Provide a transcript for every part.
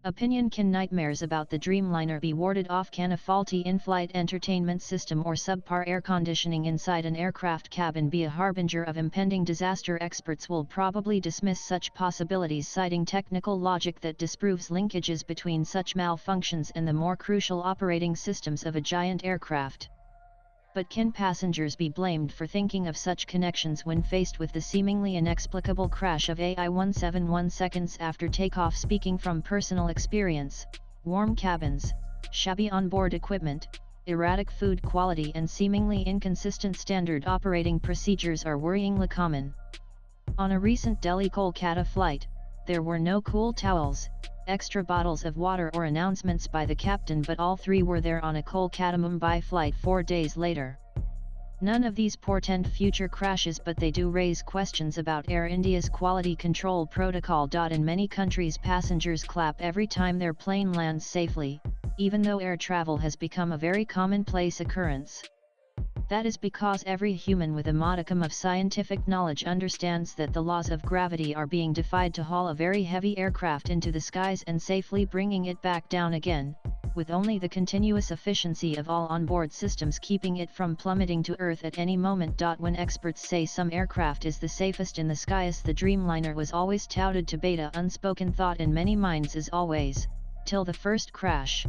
Opinion: can nightmares about the Dreamliner be warded off? Can a faulty in-flight entertainment system or subpar air conditioning inside an aircraft cabin be a harbinger of impending disaster? Experts will probably dismiss such possibilities, citing technical logic that disproves linkages between such malfunctions and the more crucial operating systems of a giant aircraft. But can passengers be blamed for thinking of such connections when faced with the seemingly inexplicable crash of AI-171 seconds after takeoff? Speaking from personal experience, warm cabins, shabby onboard equipment, erratic food quality and seemingly inconsistent standard operating procedures are worryingly common. On a recent Delhi-Kolkata flight, there were no cool towels, extra bottles of water or announcements by the captain, but all three were there on a Kolkata-Mumbai flight 4 days later. None of these portend future crashes, but they do raise questions about Air India's quality control protocol. In many countries, passengers clap every time their plane lands safely, even though air travel has become a very commonplace occurrence. That is because every human with a modicum of scientific knowledge understands that the laws of gravity are being defied to haul a very heavy aircraft into the skies and safely bringing it back down again, with only the continuous efficiency of all onboard systems keeping it from plummeting to Earth at any moment. When experts say some aircraft is the safest in the skies, the Dreamliner was always touted to beta. Unspoken thought in many minds is always, till the first crash.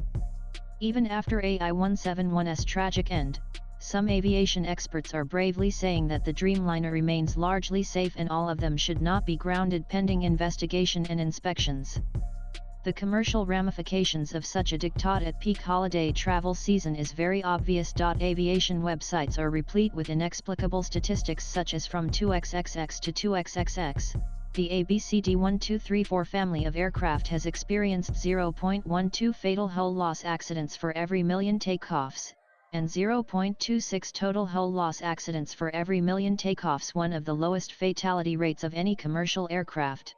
Even after AI-171's tragic end, some aviation experts are bravely saying that the Dreamliner remains largely safe and all of them should not be grounded pending investigation and inspections. The commercial ramifications of such a diktat at peak holiday travel season is very obvious. Aviation websites are replete with inexplicable statistics such as from 2xxx to 2xxx. The ABCD1234 family of aircraft has experienced 0.12 fatal hull loss accidents for every million takeoffs, and 0.26 total hull loss accidents for every million takeoffs, one of the lowest fatality rates of any commercial aircraft.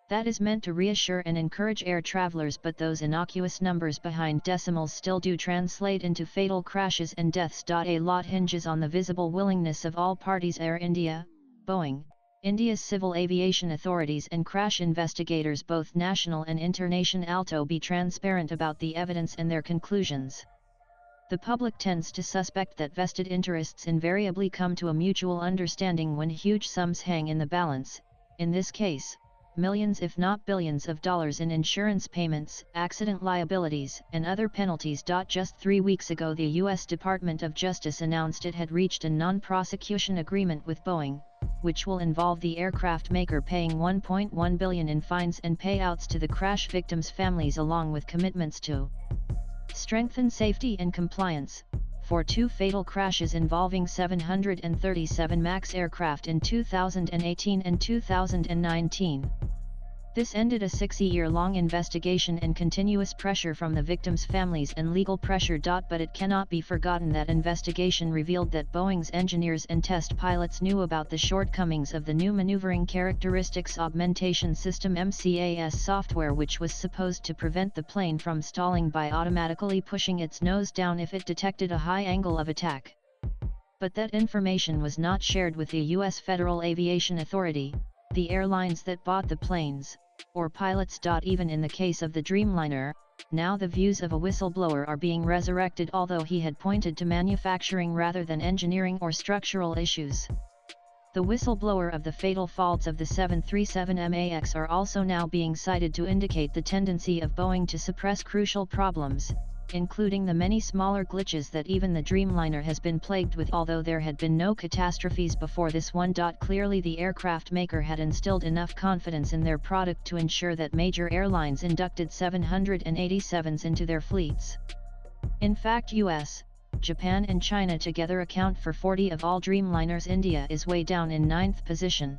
That is meant to reassure and encourage air travelers, but those innocuous numbers behind decimals still do translate into fatal crashes and deaths. A lot hinges on the visible willingness of all parties: Air India, Boeing, India's civil aviation authorities and crash investigators, both national and international, to be transparent about the evidence and their conclusions. The public tends to suspect that vested interests invariably come to a mutual understanding when huge sums hang in the balance, in this case, millions if not billions of dollars in insurance payments, accident liabilities, and other penalties. Just 3 weeks ago, the U.S. Department of Justice announced it had reached a non-prosecution agreement with Boeing, which will involve the aircraft maker paying $1.1 billion in fines and payouts to the crash victims' families, along with commitments to strengthen safety and compliance for 2 fatal crashes involving 737 MAX aircraft in 2018 and 2019. This ended a 6-year-long investigation and continuous pressure from the victims' families and legal pressure. But it cannot be forgotten that investigation revealed that Boeing's engineers and test pilots knew about the shortcomings of the new Maneuvering Characteristics Augmentation System (MCAS) software, which was supposed to prevent the plane from stalling by automatically pushing its nose down if it detected a high angle of attack. But that information was not shared with the U.S. Federal Aviation Authority, the airlines that bought the planes, or pilots. Even in the case of the Dreamliner, now the views of a whistleblower are being resurrected, although he had pointed to manufacturing rather than engineering or structural issues. The whistleblower of the fatal faults of the 737 MAX are also now being cited to indicate the tendency of Boeing to suppress crucial problems, including the many smaller glitches that even the Dreamliner has been plagued with, although there had been no catastrophes before this one. Clearly the aircraft maker had instilled enough confidence in their product to ensure that major airlines inducted 787s into their fleets. In fact, US, Japan and China together account for 40 of all Dreamliners. India is way down in 9th position.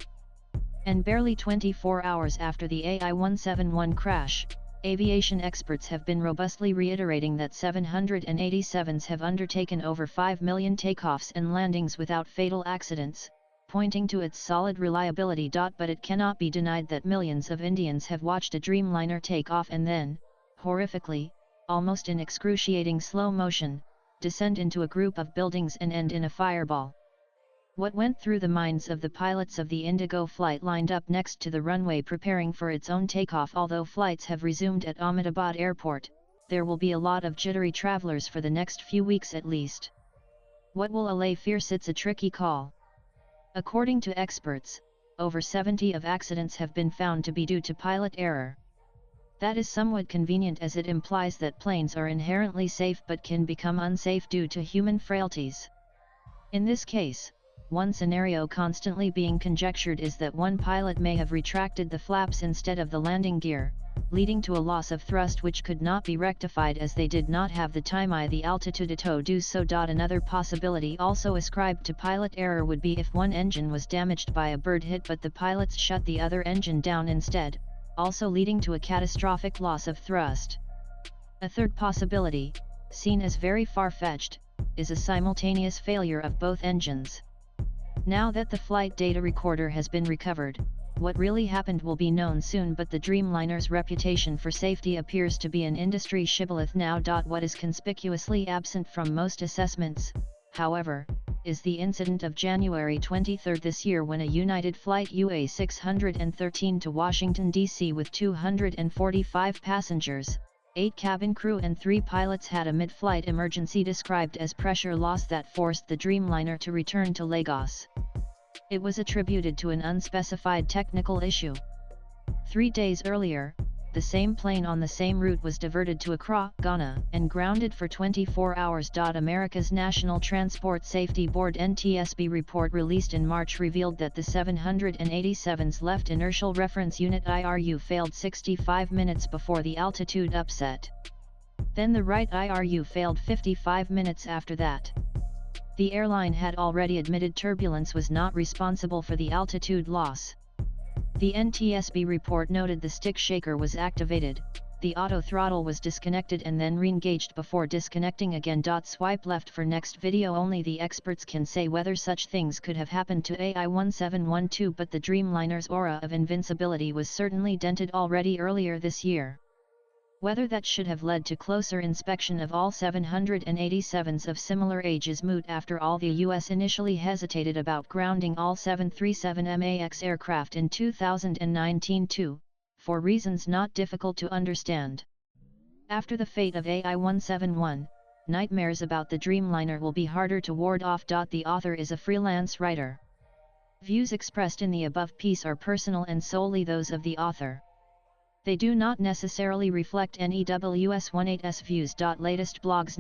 And barely 24 hours after the AI-171 crash, aviation experts have been robustly reiterating that 787s have undertaken over 5 million takeoffs and landings without fatal accidents, pointing to its solid reliability. But it cannot be denied that millions of Indians have watched a Dreamliner take off and then, horrifically, almost in excruciating slow motion, descend into a group of buildings and end in a fireball. What went through the minds of the pilots of the Indigo flight lined up next to the runway preparing for its own takeoff? Although flights have resumed at Ahmedabad Airport, there will be a lot of jittery travelers for the next few weeks at least. What will allay fears? It's a tricky call. According to experts, over 70 of accidents have been found to be due to pilot error. That is somewhat convenient as it implies that planes are inherently safe but can become unsafe due to human frailties. In this case, one scenario constantly being conjectured is that one pilot may have retracted the flaps instead of the landing gear, leading to a loss of thrust which could not be rectified as they did not have the time or the altitude to do so. Another possibility also ascribed to pilot error would be if one engine was damaged by a bird hit but the pilots shut the other engine down instead, also leading to a catastrophic loss of thrust. A third possibility, seen as very far-fetched, is a simultaneous failure of both engines. Now that the flight data recorder has been recovered, what really happened will be known soon, but the Dreamliner's reputation for safety appears to be an industry shibboleth now. What is conspicuously absent from most assessments, however, is the incident of January 23 this year when a United Flight UA 613 to Washington, D.C. with 245 passengers, 8 cabin crew and 3 pilots had a mid-flight emergency described as pressure loss that forced the Dreamliner to return to Lagos. It was attributed to an unspecified technical issue. 3 days earlier, the same plane on the same route was diverted to Accra, Ghana, and grounded for 24 hours. America's National Transport Safety Board (NTSB) report released in March revealed that the 787's left inertial reference unit IRU failed 65 minutes before the altitude upset. Then the right IRU failed 55 minutes after that. The airline had already admitted turbulence was not responsible for the altitude loss. The NTSB report noted the stick shaker was activated, the auto throttle was disconnected and then re-engaged before disconnecting again. Swipe left for next video. Only the experts can say whether such things could have happened to AI-1712, but the Dreamliner's aura of invincibility was certainly dented already earlier this year. Whether that should have led to closer inspection of all 787s of similar age is moot. After all, the US initially hesitated about grounding all 737 MAX aircraft in 2019 too, for reasons not difficult to understand. After the fate of AI-171, nightmares about the Dreamliner will be harder to ward off. The author is a freelance writer. Views expressed in the above piece are personal and solely those of the author. They do not necessarily reflect NEWS18's views. Latest blogs.